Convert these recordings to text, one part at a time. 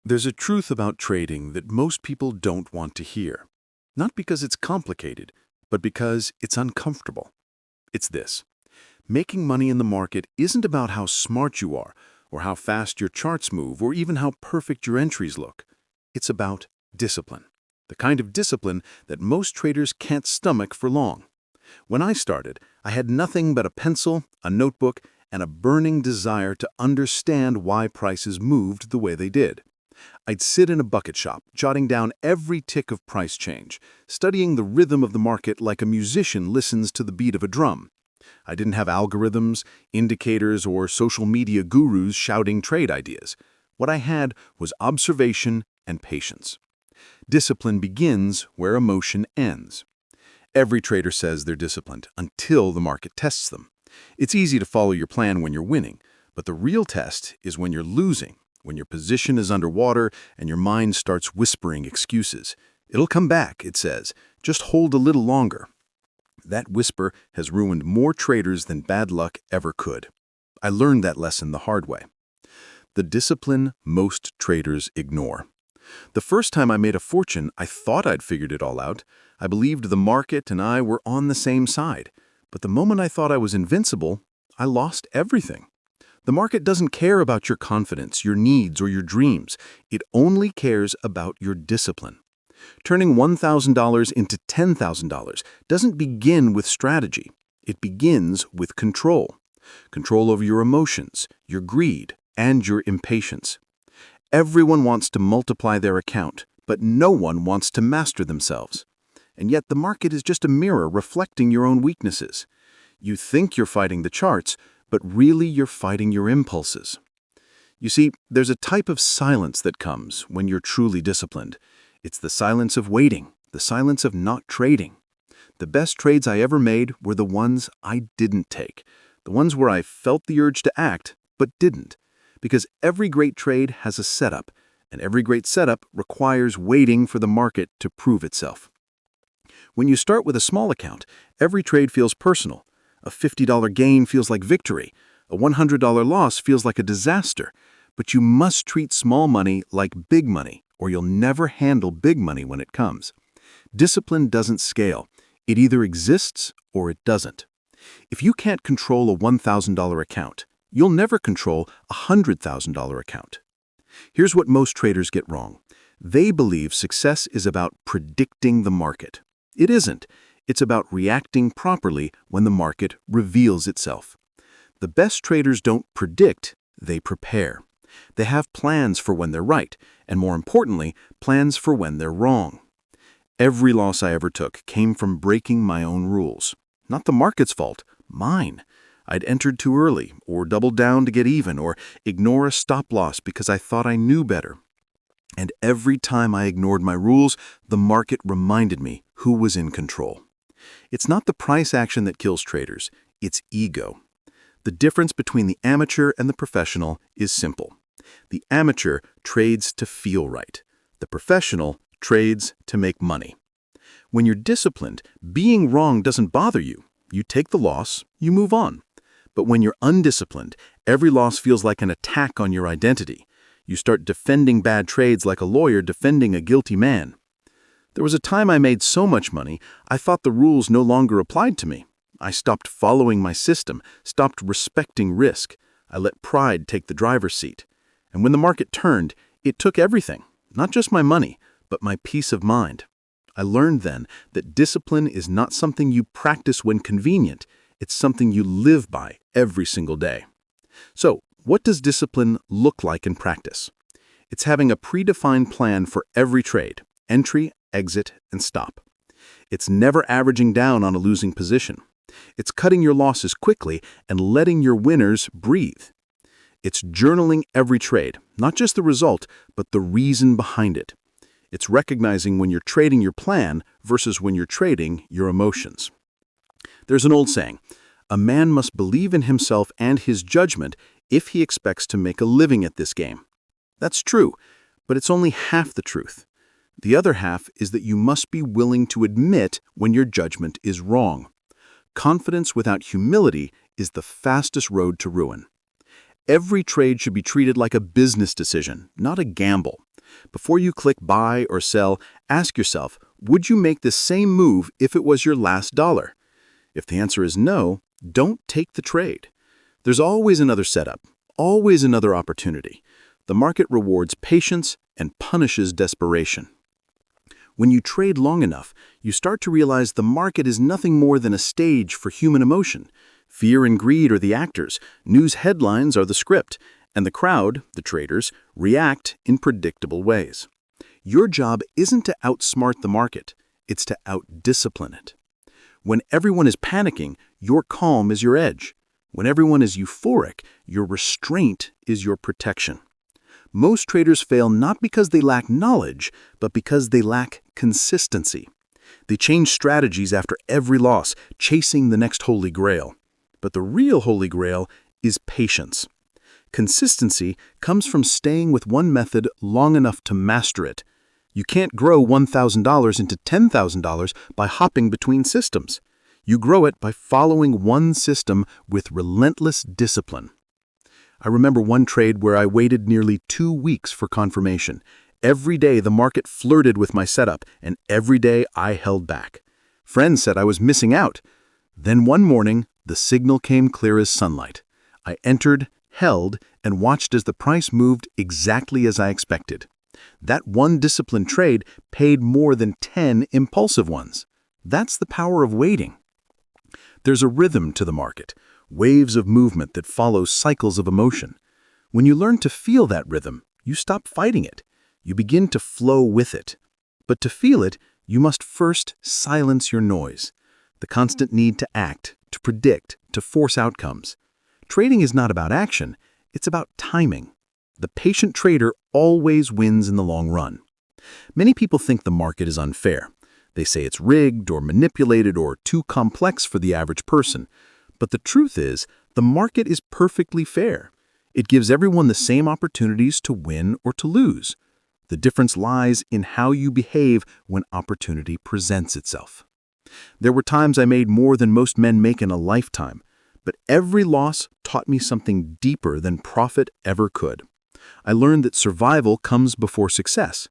There's a truth about trading that most people don't want to hear. Not because it's complicated, but because it's uncomfortable. It's this. Making money in the market isn't about how smart you are, or how fast your charts move, or even how perfect your entries look. It's about discipline. The kind of discipline that most traders can't stomach for long. When I started, I had nothing but a pencil, a notebook, and a burning desire to understand why prices moved the way they did. I'd sit in a bucket shop, jotting down every tick of price change, studying the rhythm of the market like a musician listens to the beat of a drum. I didn't have algorithms, indicators, or social media gurus shouting trade ideas. What I had was observation and patience. Discipline begins where emotion ends. Every trader says they're disciplined until the market tests them. It's easy to follow your plan when you're winning, but the real test is when you're losing, when your position is underwater and your mind starts whispering excuses. It'll come back, it says. Just hold a little longer. That whisper has ruined more traders than bad luck ever could. I learned that lesson the hard way. The discipline most traders ignore. The first time I made a fortune, I thought I'd figured it all out. I believed the market and I were on the same side. But the moment I thought I was invincible, I lost everything. The market doesn't care about your confidence, your needs, or your dreams. It only cares about your discipline. Turning $1,000 into $10,000 doesn't begin with strategy. It begins with control. Control over your emotions, your greed, and your impatience. Everyone wants to multiply their account, but no one wants to master themselves. And yet the market is just a mirror reflecting your own weaknesses. You think you're fighting the charts, but really you're fighting your impulses. You see, there's a type of silence that comes when you're truly disciplined. It's the silence of waiting, the silence of not trading. The best trades I ever made were the ones I didn't take, the ones where I felt the urge to act, but didn't. Because every great trade has a setup, and every great setup requires waiting for the market to prove itself. When you start with a small account, every trade feels personal. A $50 gain feels like victory. A $100 loss feels like a disaster. But you must treat small money like big money, or you'll never handle big money when it comes. Discipline doesn't scale. It either exists or it doesn't. If you can't control a $1,000 account, you'll never control a $100,000 account. Here's what most traders get wrong. They believe success is about predicting the market. It isn't. It's about reacting properly when the market reveals itself. The best traders don't predict, they prepare. They have plans for when they're right, and more importantly, plans for when they're wrong. Every loss I ever took came from breaking my own rules. Not the market's fault, mine. I'd entered too early, or doubled down to get even, or ignore a stop loss because I thought I knew better. And every time I ignored my rules, the market reminded me who was in control. It's not the price action that kills traders, it's ego. The difference between the amateur and the professional is simple. The amateur trades to feel right. The professional trades to make money. When you're disciplined, being wrong doesn't bother you. You take the loss, you move on. But when you're undisciplined, every loss feels like an attack on your identity. You start defending bad trades like a lawyer defending a guilty man. There was a time I made so much money, I thought the rules no longer applied to me. I stopped following my system, stopped respecting risk. I let pride take the driver's seat. And when the market turned, it took everything, not just my money, but my peace of mind. I learned then that discipline is not something you practice when convenient. It's something you live by every single day. So, what does discipline look like in practice? It's having a predefined plan for every trade, entry, exit, and stop. It's never averaging down on a losing position. It's cutting your losses quickly and letting your winners breathe. It's journaling every trade, not just the result, but the reason behind it. It's recognizing when you're trading your plan versus when you're trading your emotions. There's an old saying, a man must believe in himself and his judgment if he expects to make a living at this game. That's true, but it's only half the truth. The other half is that you must be willing to admit when your judgment is wrong. Confidence without humility is the fastest road to ruin. Every trade should be treated like a business decision, not a gamble. Before you click buy or sell, ask yourself, would you make the same move if it was your last dollar? If the answer is no, don't take the trade. There's always another setup, always another opportunity. The market rewards patience and punishes desperation. When you trade long enough, you start to realize the market is nothing more than a stage for human emotion. Fear and greed are the actors, news headlines are the script, and the crowd, the traders, react in predictable ways. Your job isn't to outsmart the market, it's to outdiscipline it. When everyone is panicking, your calm is your edge. When everyone is euphoric, your restraint is your protection. Most traders fail not because they lack knowledge, but because they lack consistency. They change strategies after every loss, chasing the next holy grail. But the real holy grail is patience. Consistency comes from staying with one method long enough to master it. You can't grow $1,000 into $10,000 by hopping between systems. You grow it by following one system with relentless discipline. I remember one trade where I waited nearly 2 weeks for confirmation. Every day the market flirted with my setup, and every day I held back. Friends said I was missing out. Then one morning, the signal came clear as sunlight. I entered, held, and watched as the price moved exactly as I expected. That one disciplined trade paid more than 10 impulsive ones. That's the power of waiting. There's a rhythm to the market, waves of movement that follow cycles of emotion. When you learn to feel that rhythm, you stop fighting it. You begin to flow with it. But to feel it, you must first silence your noise, the constant need to act, to predict, to force outcomes. Trading is not about action, it's about timing. The patient trader always wins in the long run. Many people think the market is unfair. They say it's rigged or manipulated or too complex for the average person. But the truth is, the market is perfectly fair. It gives everyone the same opportunities to win or to lose. The difference lies in how you behave when opportunity presents itself. There were times I made more than most men make in a lifetime, but every loss taught me something deeper than profit ever could. I learned that survival comes before success.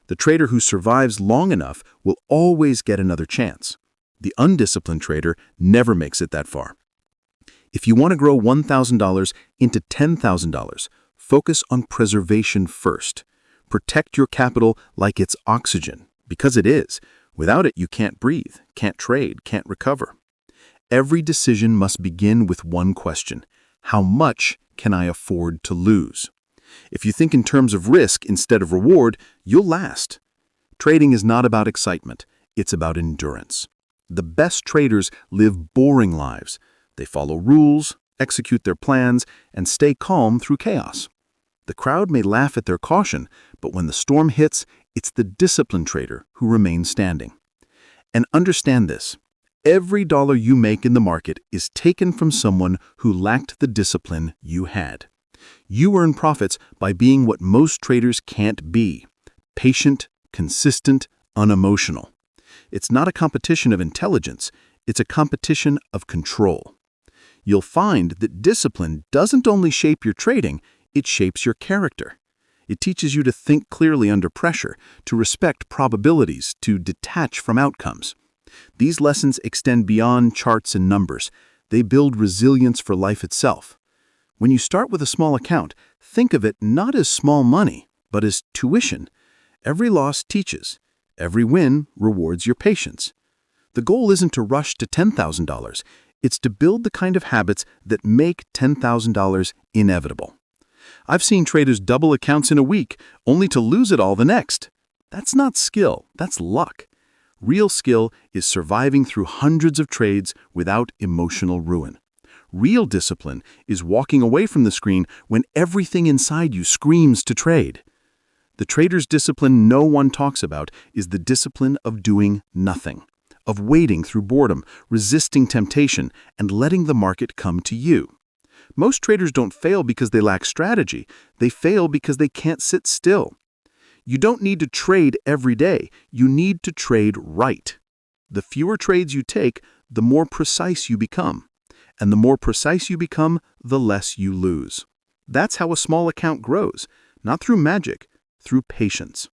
The trader who survives long enough will always get another chance. The undisciplined trader never makes it that far. If you want to grow $1,000 into $10,000, focus on preservation first. Protect your capital like it's oxygen, because it is. Without it, you can't breathe, can't trade, can't recover. Every decision must begin with one question: how much can I afford to lose? If you think in terms of risk instead of reward, you'll last. Trading is not about excitement, it's about endurance. The best traders live boring lives. They follow rules, execute their plans, and stay calm through chaos. The crowd may laugh at their caution, but when the storm hits, it's the disciplined trader who remains standing. And understand this: every dollar you make in the market is taken from someone who lacked the discipline you had. You earn profits by being what most traders can't be: patient, consistent, unemotional. It's not a competition of intelligence, it's a competition of control. You'll find that discipline doesn't only shape your trading, it shapes your character. It teaches you to think clearly under pressure, to respect probabilities, to detach from outcomes. These lessons extend beyond charts and numbers. They build resilience for life itself. When you start with a small account, think of it not as small money, but as tuition. Every loss teaches. Every win rewards your patience. The goal isn't to rush to $10,000. It's to build the kind of habits that make $10,000 inevitable. I've seen traders double accounts in a week, only to lose it all the next. That's not skill, that's luck. Real skill is surviving through hundreds of trades without emotional ruin. Real discipline is walking away from the screen when everything inside you screams to trade. The trader's discipline no one talks about is the discipline of doing nothing, of waiting through boredom, resisting temptation, and letting the market come to you. Most traders don't fail because they lack strategy. They fail because they can't sit still. You don't need to trade every day. You need to trade right. The fewer trades you take, the more precise you become. And the more precise you become, the less you lose. That's how a small account grows, not through magic, through patience.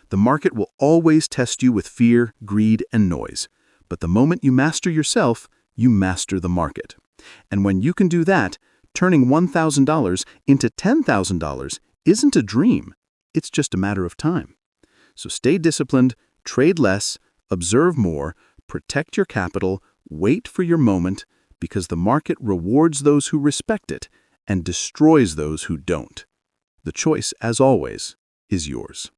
The market will always test you with fear, greed, and noise. But the moment you master yourself, you master the market. And when you can do that, turning $1,000 into $10,000 isn't a dream. It's just a matter of time. So stay disciplined, trade less, observe more, protect your capital, wait for your moment, because the market rewards those who respect it and destroys those who don't. The choice, as always, is yours.